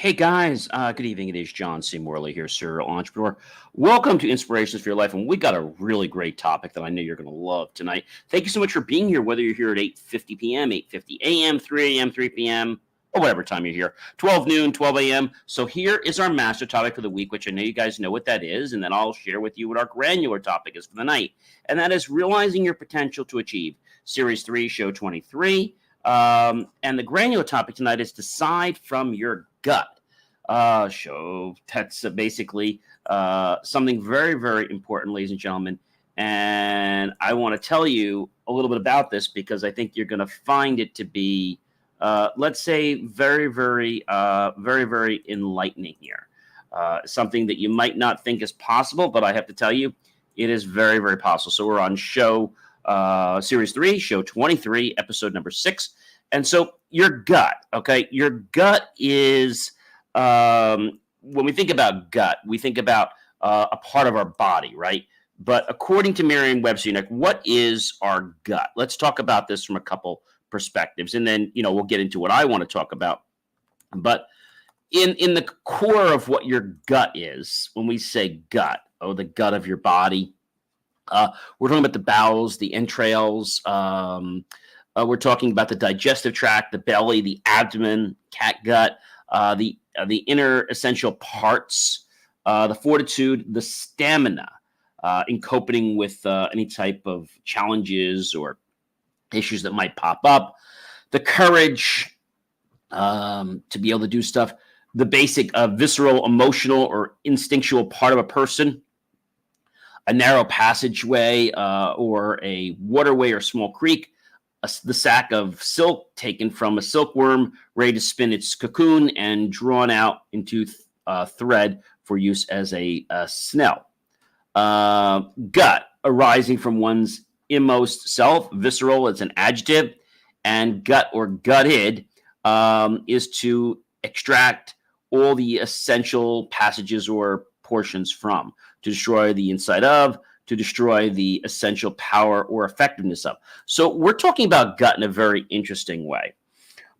Hey guys, good evening. It is John C. Morley here, serial entrepreneur. Welcome to Inspirations for Your Life, and we got a really great topic that I know you're going to love tonight. Thank you so much for being here, whether you're here at 8:50 p.m., 8:50 a.m., 3 a.m., 3 p.m., or whatever time you're here, 12 noon, 12 a.m. So here is our master topic for the week, which I know you guys know what that is, and then I'll share with you what our granular topic is for the night, and that is realizing your potential to achieve. Series 3, Show 23. And the granular topic tonight is decide from your gut. Show that's basically something very, very important, ladies and gentlemen. And I want to tell you a little bit about this because I think you're going to find it to be, let's say, very, very, very, very enlightening here. Something that you might not think is possible, but I have to tell you, it is very, very possible. So we're on Series 3, Show 23, episode number 6. And so your gut, okay? Your gut is, when we think about gut, we think about a part of our body, right? But according to Merriam-Webster, what is our gut? Let's talk about this from a couple perspectives, and then we'll get into what I want to talk about. But in the core of what your gut is, when we say gut, the gut of your body, we're talking about the bowels, the entrails. We're talking about the digestive tract, the belly, the abdomen, catgut, the inner essential parts, the fortitude, the stamina in coping with any type of challenges or issues that might pop up, the courage to be able to do stuff, the basic visceral, emotional, or instinctual part of a person, a narrow passageway or a waterway or small creek, the sack of silk taken from a silkworm ready to spin its cocoon and drawn out into thread for use as a snell. Gut, arising from one's inmost self, visceral, it's an adjective, and gut or gutted is to extract all the essential passages or portions from, to destroy the inside of, to destroy the essential power or effectiveness of. So we're talking about gut in a very interesting way.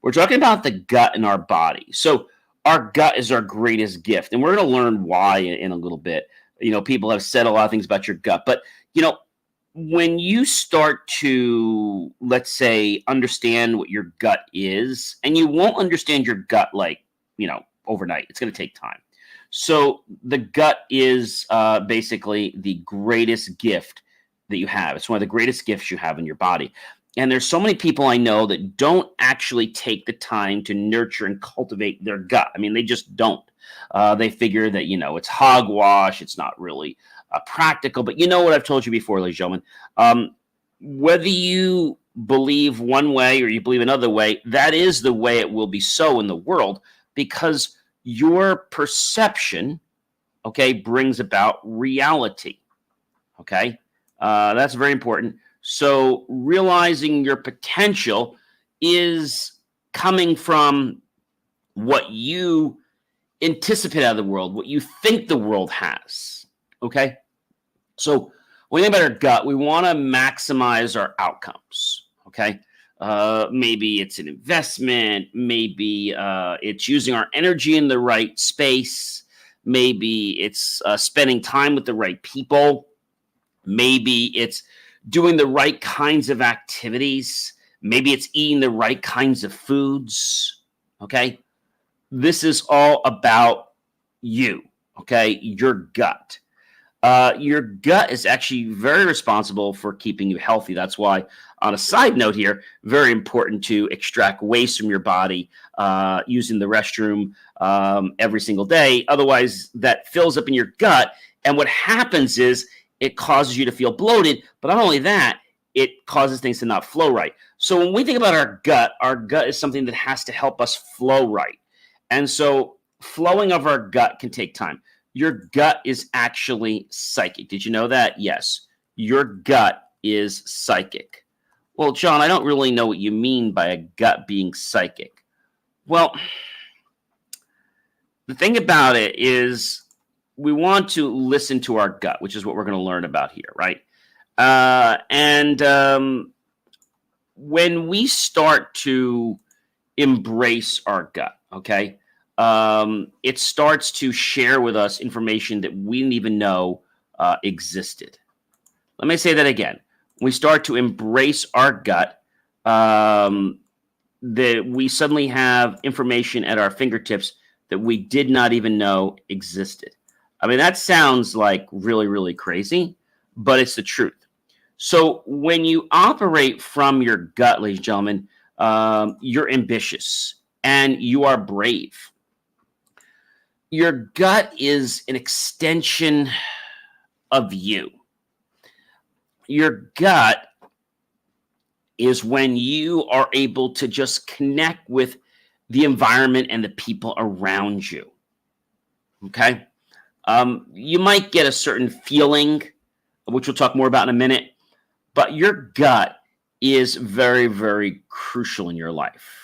We're talking about the gut in our body. So our gut is our greatest gift, and we're going to learn why in a little bit. People have said a lot of things about your gut, but when you start to, let's say, understand what your gut is, and you won't understand your gut overnight. It's going to take time. So the gut is basically the greatest gift that you have. It's one of the greatest gifts you have in your body. And there's so many people I know that don't actually take the time to nurture and cultivate their gut. I mean, they just don't. They figure that, it's hogwash. It's not really practical. But you know what I've told you before, ladies and gentlemen, whether you believe one way or you believe another way, that is the way it will be so in the world, because your perception, brings about reality, That's very important. So realizing your potential is coming from what you anticipate out of the world, what you think the world has, So when we think about our gut, we want to maximize our outcomes, Maybe it's an investment. Maybe it's using our energy in the right space. Maybe it's spending time with the right people. Maybe it's doing the right kinds of activities. Maybe it's eating the right kinds of foods. This is all about you, your gut. Your gut is actually very responsible for keeping you healthy. That's why, on a side note here, very important to extract waste from your body using the restroom every single day. Otherwise, that fills up in your gut. And what happens is it causes you to feel bloated. But not only that, it causes things to not flow right. So when we think about our gut is something that has to help us flow right. And so flowing of our gut can take time. Your gut is actually psychic. Did you know that? Yes. Your gut is psychic. Well, John, I don't really know what you mean by a gut being psychic. Well, the thing about it is we want to listen to our gut, which is what we're going to learn about here, right? When we start to embrace our gut, it starts to share with us information that we didn't even know existed. Let me say that again. We start to embrace our gut, that we suddenly have information at our fingertips that we did not even know existed. I mean, that sounds like really, really crazy, but it's the truth. So when you operate from your gut, ladies and gentlemen, you're ambitious and you are brave. Your gut is an extension of you. Your gut is when you are able to just connect with the environment and the people around you. Okay. You might get a certain feeling, which we'll talk more about in a minute, but your gut is very, very crucial in your life.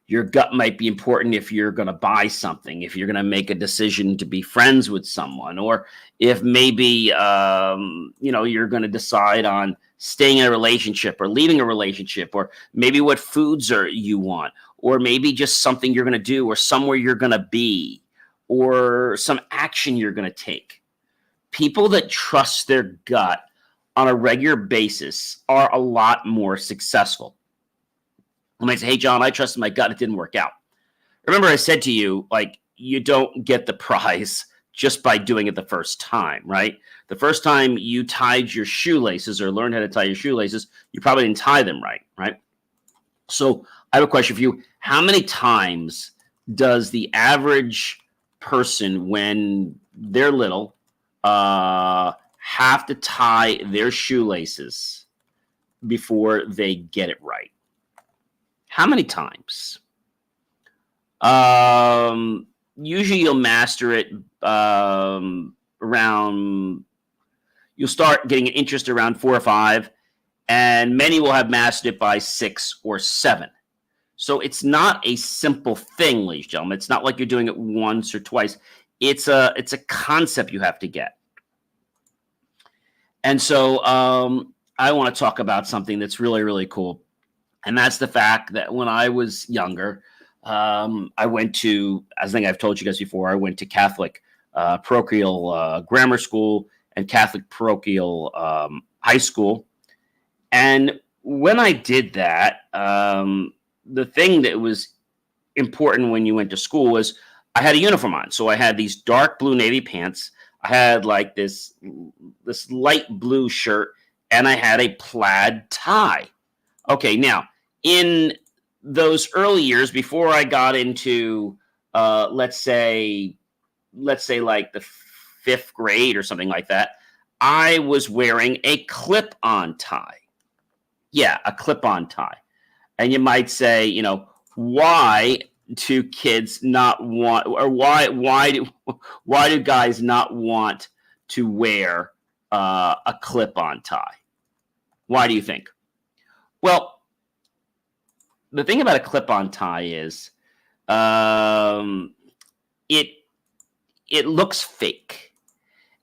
Your gut might be important if you're going to buy something, if you're going to make a decision to be friends with someone, or if maybe, you're going to decide on staying in a relationship or leaving a relationship, or maybe what foods you want, or maybe just something you're going to do, or somewhere you're going to be, or some action you're going to take. People that trust their gut on a regular basis are a lot more successful. I might say, hey, John, I trusted my gut. It didn't work out. Remember, I said to you, like, you don't get the prize just by doing it the first time, right? The first time you tied your shoelaces or learned how to tie your shoelaces, you probably didn't tie them right? So I have a question for you. How many times does the average person, when they're little, have to tie their shoelaces before they get it right? How many times? Usually you'll master it you'll start getting an interest around 4 or 5, and many will have mastered it by 6 or 7. So it's not a simple thing, ladies and gentlemen. It's not like you're doing it once or twice. It's a concept you have to get. And so I want to talk about something that's really, really cool. And that's the fact that when I was younger, I went to, I think I've told you guys before, I went to Catholic parochial grammar school and Catholic parochial high school. And when I did that, the thing that was important when you went to school was I had a uniform on. So I had these dark blue navy pants. I had like this light blue shirt, and I had a plaid tie. Okay, now, in those early years before I got into, let's say like the 5th grade or something like that, I was wearing a clip-on tie. Yeah, a clip-on tie. And you might say, why do kids not want, or why do guys not want to wear a clip-on tie? Why do you think? Well, the thing about a clip-on tie is it looks fake.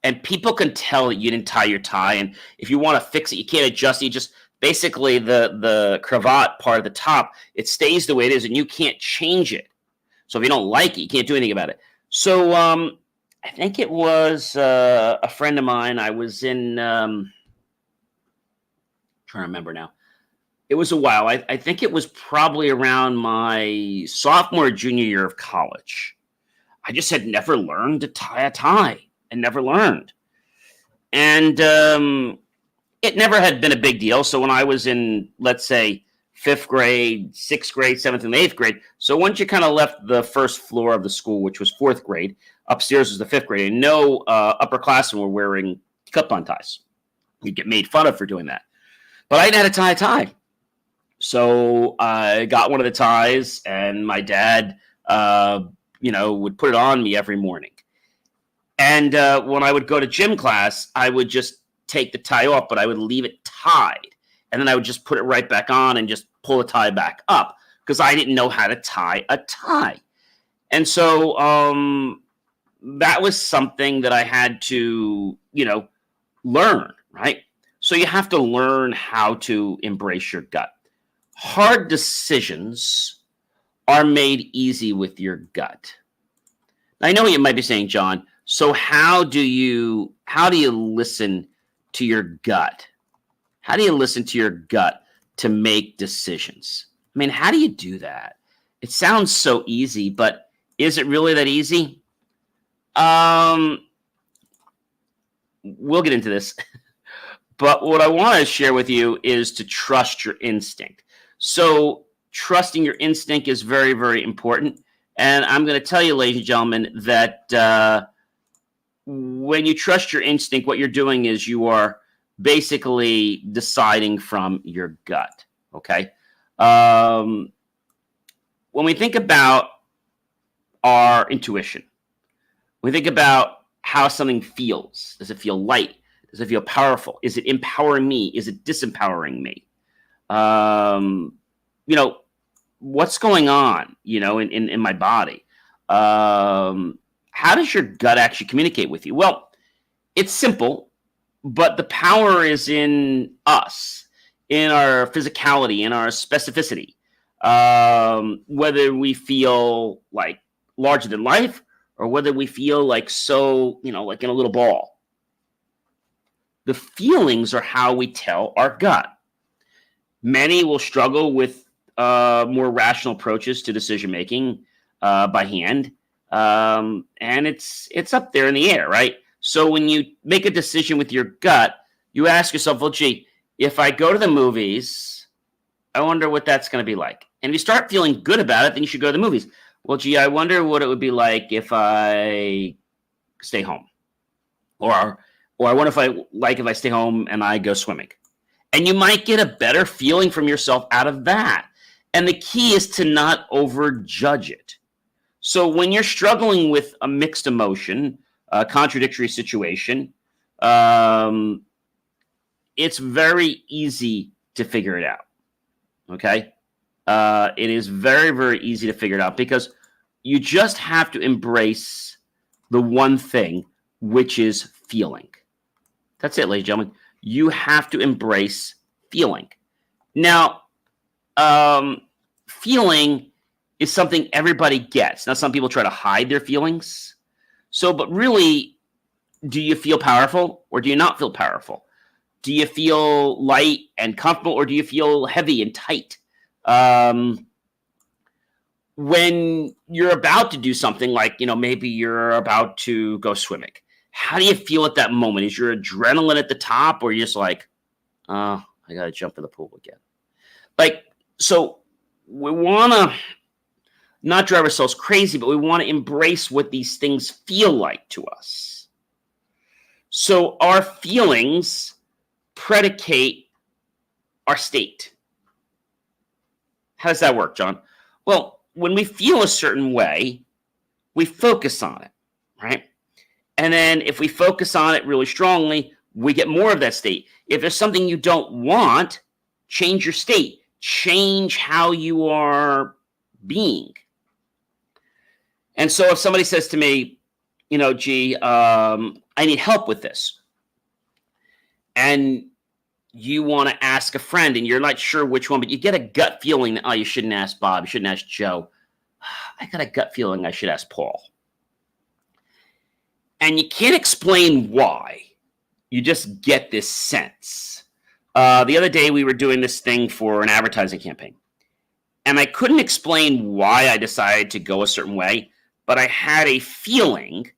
And people can tell that you didn't tie your tie. And if you want to fix it, you can't adjust it. You just basically the cravat part of the top, it stays the way it is, and you can't change it. So if you don't like it, you can't do anything about it. So I think it was a friend of mine. I was in, trying to remember now. It was a while. I think it was probably around my sophomore or junior year of college. I just had never learned to tie a tie and never learned. And it never had been a big deal. So when I was in, let's say, 5th grade, 6th grade, 7th and 8th grade. So once you kind of left the first floor of the school, which was 4th grade, upstairs was the 5th grade, and no upperclassmen were wearing clip-on ties. You'd get made fun of for doing that. But I didn't know how to tie a tie. So I got one of the ties, and my dad, would put it on me every morning. And when I would go to gym class, I would just take the tie off, but I would leave it tied. And then I would just put it right back on and just pull the tie back up because I didn't know how to tie a tie. And so that was something that I had to, learn, right? So you have to learn how to embrace your gut. Hard decisions are made easy with your gut. Now, I know what you might be saying, John. So how do you listen to your gut? How do you listen to your gut to make decisions? I mean, how do you do that? It sounds so easy, but is it really that easy? We'll get into this. But what I want to share with you is to trust your instinct. So trusting your instinct is very, very important. And I'm going to tell you, ladies and gentlemen, that when you trust your instinct, what you're doing is you are basically deciding from your gut. Okay. When we think about our intuition, we think about how something feels. Does it feel light? Does it feel powerful? Is it empowering me? Is it disempowering me? What's going on, in my body? How does your gut actually communicate with you? Well, it's simple, but the power is in us, in our physicality, in our specificity. Whether we feel like larger than life or whether we feel like like in a little ball. The feelings are how we tell our gut. Many will struggle with more rational approaches to decision making by hand, and it's up there in the air, right? So when you make a decision with your gut, you ask yourself, well, gee, if I go to the movies, I wonder what that's going to be like. And if you start feeling good about it, then you should go to the movies. Well, gee, I wonder what it would be like if I stay home, or I wonder if I stay home and I go swimming. And you might get a better feeling from yourself out of that. And the key is to not overjudge it. So when you're struggling with a mixed emotion, a contradictory situation, it's very easy to figure it out. Okay? It is very, very easy to figure it out because you just have to embrace the one thing, which is feeling. That's it, ladies and gentlemen. You have to embrace feeling. Now, feeling is something everybody gets. Now, some people try to hide their feelings. But really, do you feel powerful or do you not feel powerful? Do you feel light and comfortable or do you feel heavy and tight? When you're about to do something like, maybe you're about to go swimming, how do you feel at that moment? Is your adrenaline at the top or you're just like, I got to jump in the pool again? So we want to not drive ourselves crazy, but we want to embrace what these things feel like to us. So our feelings predicate our state. How does that work, John? Well, when we feel a certain way, we focus on it, right? And then if we focus on it really strongly, we get more of that state. If there's something you don't want, change your state. Change how you are being. And so if somebody says to me, gee, I need help with this. And you want to ask a friend and you're not sure which one, but you get a gut feeling that, you shouldn't ask Bob, you shouldn't ask Joe. I got a gut feeling I should ask Paul. And you can't explain why. You just get this sense. The other day we were doing this thing for an advertising campaign. And I couldn't explain why I decided to go a certain way, but I had a feeling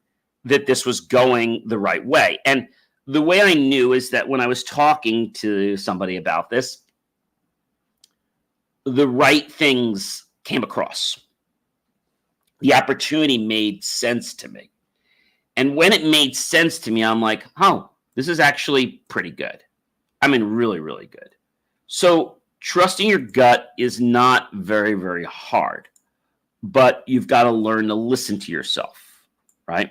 that this was going the right way. And the way I knew is that when I was talking to somebody about this, the right things came across. The opportunity made sense to me. And when it made sense to me, I'm like, this is actually pretty good. I mean, really, really good. So trusting your gut is not very, very hard, but you've got to learn to listen to yourself, right?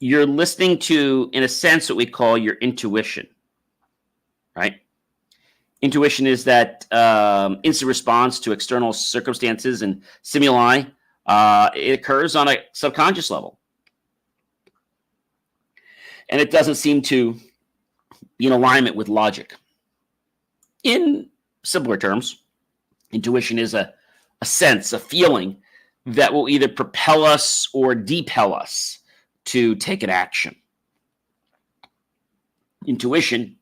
You're listening to, in a sense, what we call your intuition, right? Intuition is that instant response to external circumstances and stimuli. It occurs on a subconscious level. And it doesn't seem to be in alignment with logic. In simpler terms, intuition is a a sense, a feeling that will either propel us or depel us to take an action. Intuition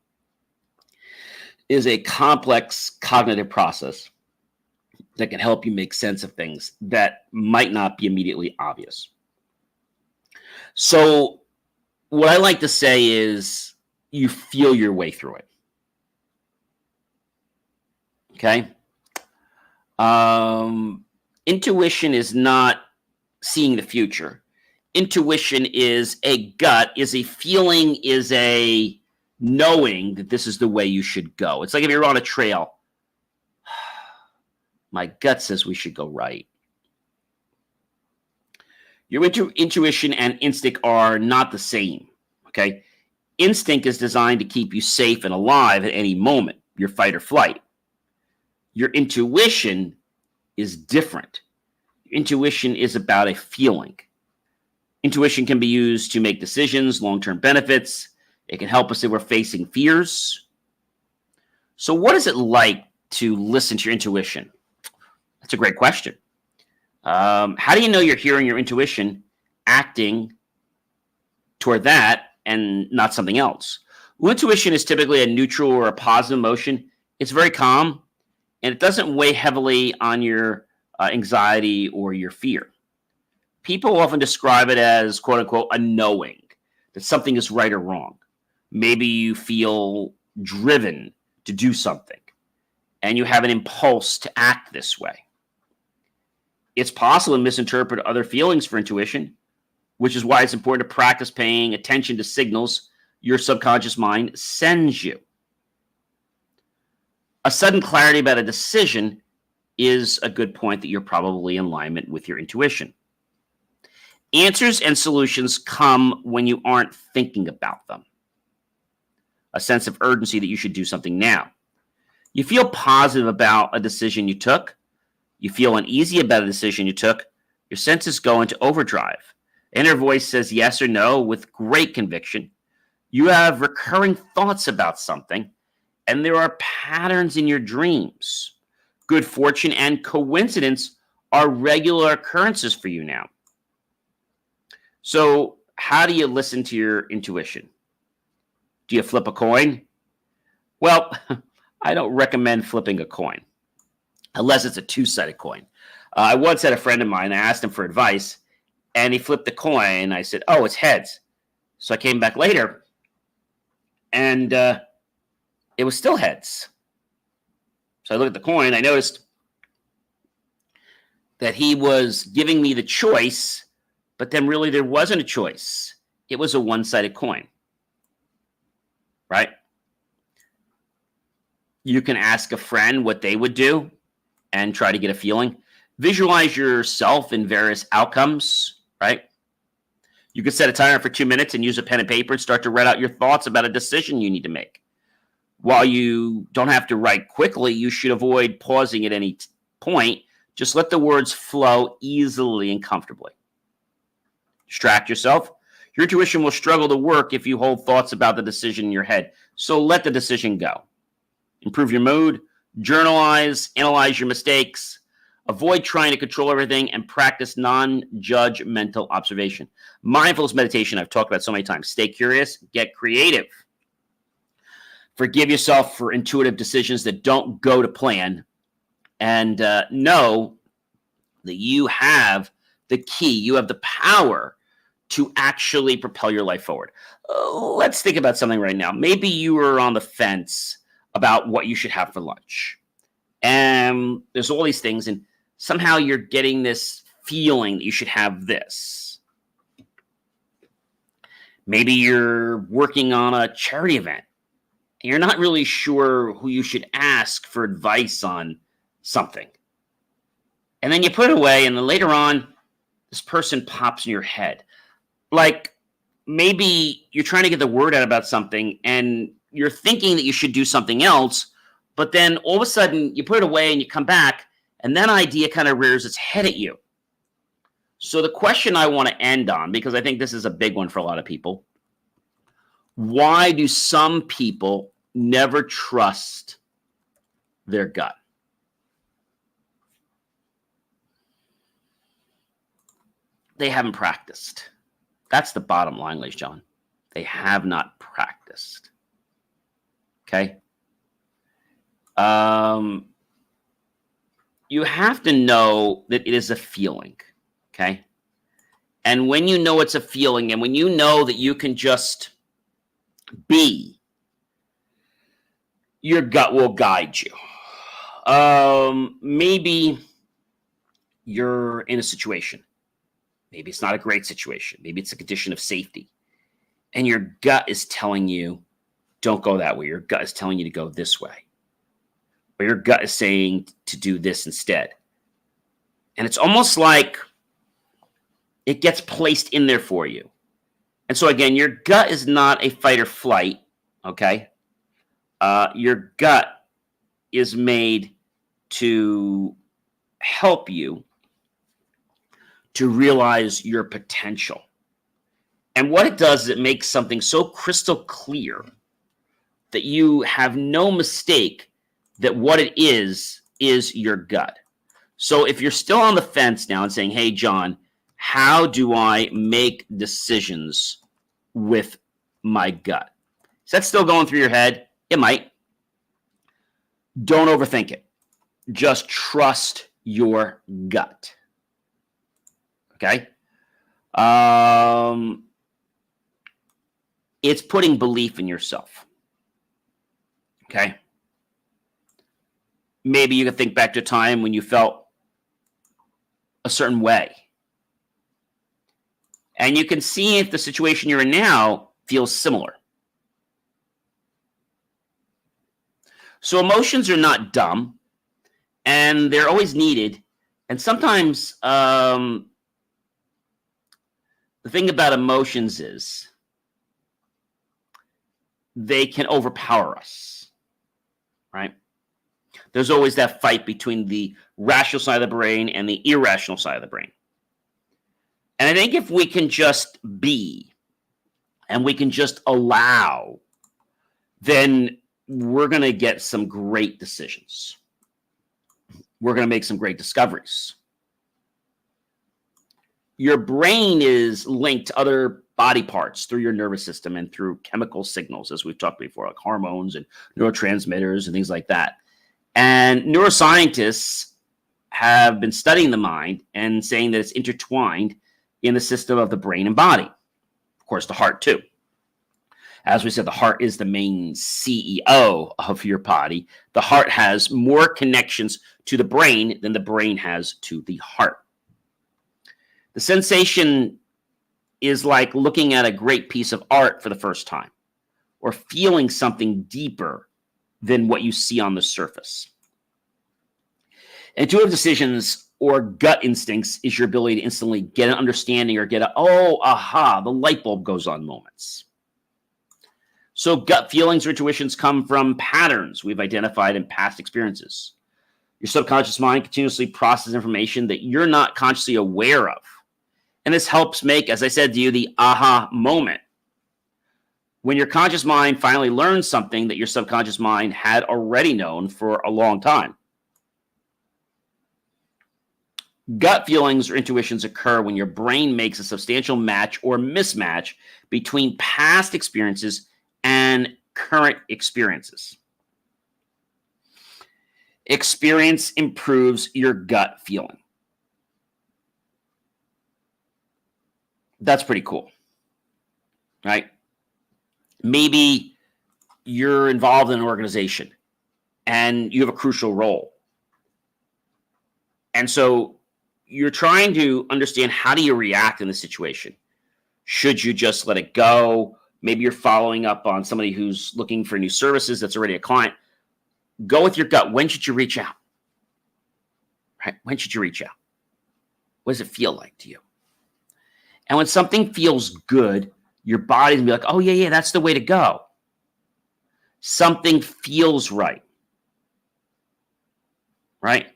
is a complex cognitive process that can help you make sense of things that might not be immediately obvious. So what I like to say is you feel your way through it. Okay? Intuition is not seeing the future. Intuition is a gut, is a feeling, is a knowing that this is the way you should go. It's like if you're on a trail. My gut says we should go right. Your intuition and instinct are not the same, okay? Instinct is designed to keep you safe and alive at any moment, your fight or flight. Your intuition is different. Your intuition is about a feeling. Intuition can be used to make decisions, long-term benefits. It can help us if we're facing fears. So what is it like to listen to your intuition? That's a great question. How do you know you're hearing your intuition, acting toward that, and not something else? Well, intuition is typically a neutral or a positive emotion. It's very calm, and it doesn't weigh heavily on your anxiety or your fear. People often describe it as, quote unquote, a knowing that something is right or wrong. Maybe you feel driven to do something, and you have an impulse to act this way. It's possible to misinterpret other feelings for intuition, which is why it's important to practice paying attention to signals your subconscious mind sends you. A sudden clarity about a decision is a good point that you're probably in alignment with your intuition. Answers and solutions come when you aren't thinking about them. A sense of urgency that you should do something now. You feel positive about a decision you took. You feel uneasy about a decision you took. Your senses go into overdrive. Inner voice says yes or no with great conviction. You have recurring thoughts about something, and there are patterns in your dreams. Good fortune and coincidence are regular occurrences for you now. So, how do you listen to your intuition? Do you flip a coin? Well, I don't recommend flipping a coin unless it's a two-sided coin. I once had a friend of mine, I asked him for advice, and he flipped the coin. I said, oh, it's heads. So I came back later, and it was still heads. So I looked at the coin. I noticed that he was giving me the choice, but then really there wasn't a choice. It was a one-sided coin, right? You can ask a friend what they would do and try to get a feeling. Visualize yourself in various outcomes, right? You could set a timer for 2 minutes and use a pen and paper and start to write out your thoughts about a decision you need to make. While you don't have to write quickly, you should avoid pausing at any point. Just let the words flow easily and comfortably. Distract yourself. Your intuition will struggle to work if you hold thoughts about the decision in your head. So let the decision go. Improve your mood. Journalize. Analyze your mistakes. Avoid trying to control everything and practice non-judgmental observation. Mindfulness meditation, I've talked about so many times. Stay curious. Get creative. Forgive yourself for intuitive decisions that don't go to plan. And know that you have the key. You have the power to actually propel your life forward. Let's think about something right now. Maybe you are on the fence about what you should have for lunch. And there's all these things, and somehow you're getting this feeling that you should have this. Maybe you're working on a charity event, and you're not really sure who you should ask for advice on something. And then you put it away, and then later on, this person pops in your head. Like, maybe you're trying to get the word out about something, and you're thinking that you should do something else, but then all of a sudden you put it away and you come back, and that idea kind of rears its head at you. So the question I want to end on, because I think this is a big one for a lot of people, why do some people never trust their gut? They haven't practiced. That's the bottom line, ladies and gentlemen. They have not practiced. Okay? You have to know that it is a feeling. Okay? And when you know it's a feeling, and when you know that you can just be, your gut will guide you. Maybe you're in a situation. Maybe it's not a great situation. Maybe it's a condition of safety. And your gut is telling you, don't go that way. Your gut is telling you to go this way. Or your gut is saying to do this instead. And it's almost like it gets placed in there for you. And so again, your gut is not a fight or flight, okay? Your gut is made to help you to realize your potential. And what it does is it makes something so crystal clear that you have no mistake that what it is your gut. So if you're still on the fence now and saying, hey, John, how do I make decisions with my gut? Is that still going through your head? It might. Don't overthink it. Just trust your gut. Okay? It's putting belief in yourself. Okay? Maybe you can think back to a time when you felt a certain way. And you can see if the situation you're in now feels similar. So emotions are not dumb, and they're always needed. And sometimes the thing about emotions is they can overpower us, right? There's always that fight between the rational side of the brain and the irrational side of the brain. And I think if we can just be and we can just allow, then we're going to get some great decisions. We're going to make some great discoveries. Your brain is linked to other body parts through your nervous system and through chemical signals, as we've talked before, like hormones and neurotransmitters and things like that. And neuroscientists have been studying the mind and saying that it's intertwined in the system of the brain and body. Of course, the heart too. As we said, the heart is the main CEO of your body. The heart has more connections to the brain than the brain has to the heart. The sensation is like looking at a great piece of art for the first time, or feeling something deeper than what you see on the surface. Intuitive decisions or gut instincts is your ability to instantly get an understanding or get a, oh, aha, the light bulb goes on moments. So gut feelings or intuitions come from patterns we've identified in past experiences. Your subconscious mind continuously processes information that you're not consciously aware of. And this helps make, as I said to you, the aha moment. When your conscious mind finally learns something that your subconscious mind had already known for a long time. Gut feelings or intuitions occur when your brain makes a substantial match or mismatch between past experiences and current experiences. Experience improves your gut feeling. That's pretty cool, right? Maybe you're involved in an organization and you have a crucial role. And so you're trying to understand, how do you react in the situation? Should you just let it go? Maybe you're following up on somebody who's looking for new services that's already a client. Go with your gut. When should you reach out? Right? When should you reach out? What does it feel like to you? And when something feels good, your body's gonna be like, oh, yeah, that's the way to go. Something feels right. Right?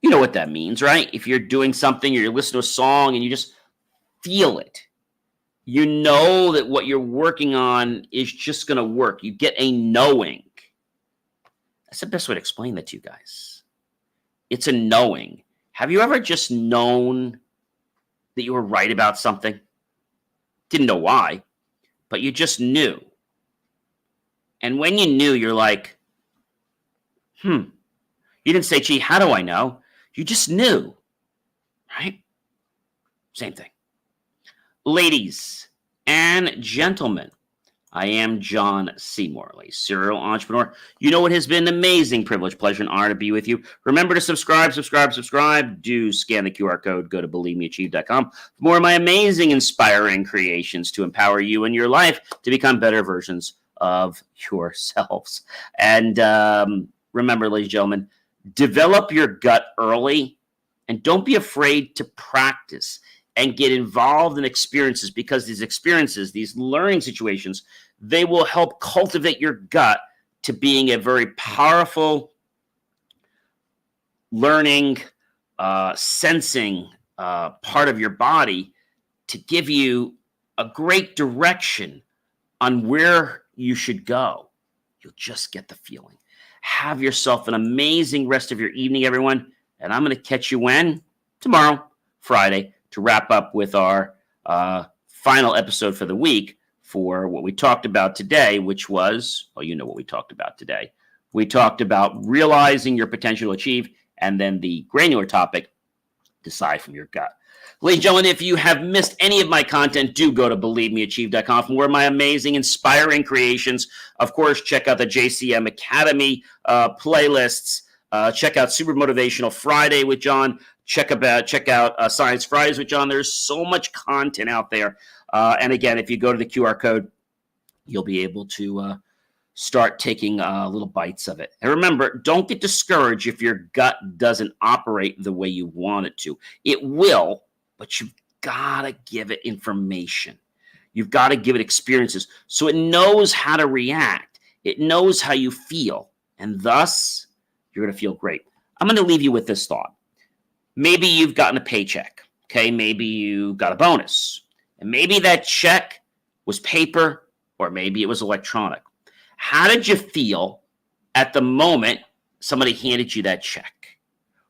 You know what that means, right? If you're doing something or you're listening to a song and you just feel it, you know that what you're working on is just going to work. You get a knowing. That's the best way to explain that to you guys. It's a knowing. Have you ever just known that you were right about something? Didn't know why, but you just knew. And when you knew, you're like, you didn't say, gee, how do I know? You just knew, right? Same thing. Ladies and gentlemen, I am John C. Morley, serial entrepreneur. You know, it has been an amazing privilege, pleasure, and honor to be with you. Remember to subscribe. Do scan the QR code. Go to believemeachieve.com for more of my amazing, inspiring creations to empower you in your life to become better versions of yourselves. And remember, ladies and gentlemen, develop your gut early and don't be afraid to practice and get involved in experiences, because these experiences, these learning situations, they will help cultivate your gut to being a very powerful learning, sensing part of your body to give you a great direction on where you should go. You'll just get the feeling. Have yourself an amazing rest of your evening, everyone. And I'm going to catch you when? Tomorrow, Friday, to wrap up with our final episode for the week for what we talked about today, which was, well, you know what we talked about today. We talked about realizing your potential to achieve, and then the granular topic, decide from your gut. Ladies and gentlemen, if you have missed any of my content, do go to believemeachieve.com for more of my amazing, inspiring creations. Of course, check out the JCM Academy playlists. Check out Super Motivational Friday with John. Check out Science Fridays with John. There's so much content out there. And again, if you go to the QR code, you'll be able to start taking little bites of it. And remember, don't get discouraged if your gut doesn't operate the way you want it to. It will, but you've got to give it information. You've got to give it experiences so it knows how to react. It knows how you feel. And thus, you're going to feel great. I'm going to leave you with this thought. Maybe you've gotten a paycheck, okay? Maybe you got a bonus. And maybe that check was paper, or maybe it was electronic. How did you feel at the moment somebody handed you that check?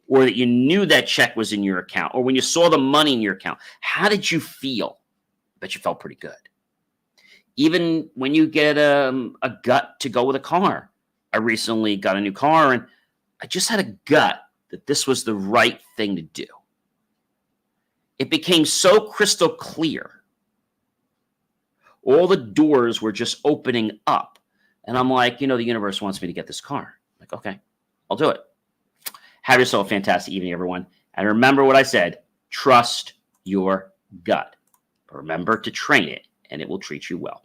Or that you knew that check was in your account? Or when you saw the money in your account? How did you feel? I bet you felt pretty good. Even when you get a gut to go with a car. I recently got a new car, and I just had a gut that this was the right thing to do. It became so crystal clear. All the doors were just opening up. And I'm like, the universe wants me to get this car. I'm like, okay, I'll do it. Have yourself a fantastic evening, everyone. And remember what I said, trust your gut. But remember to train it, and it will treat you well.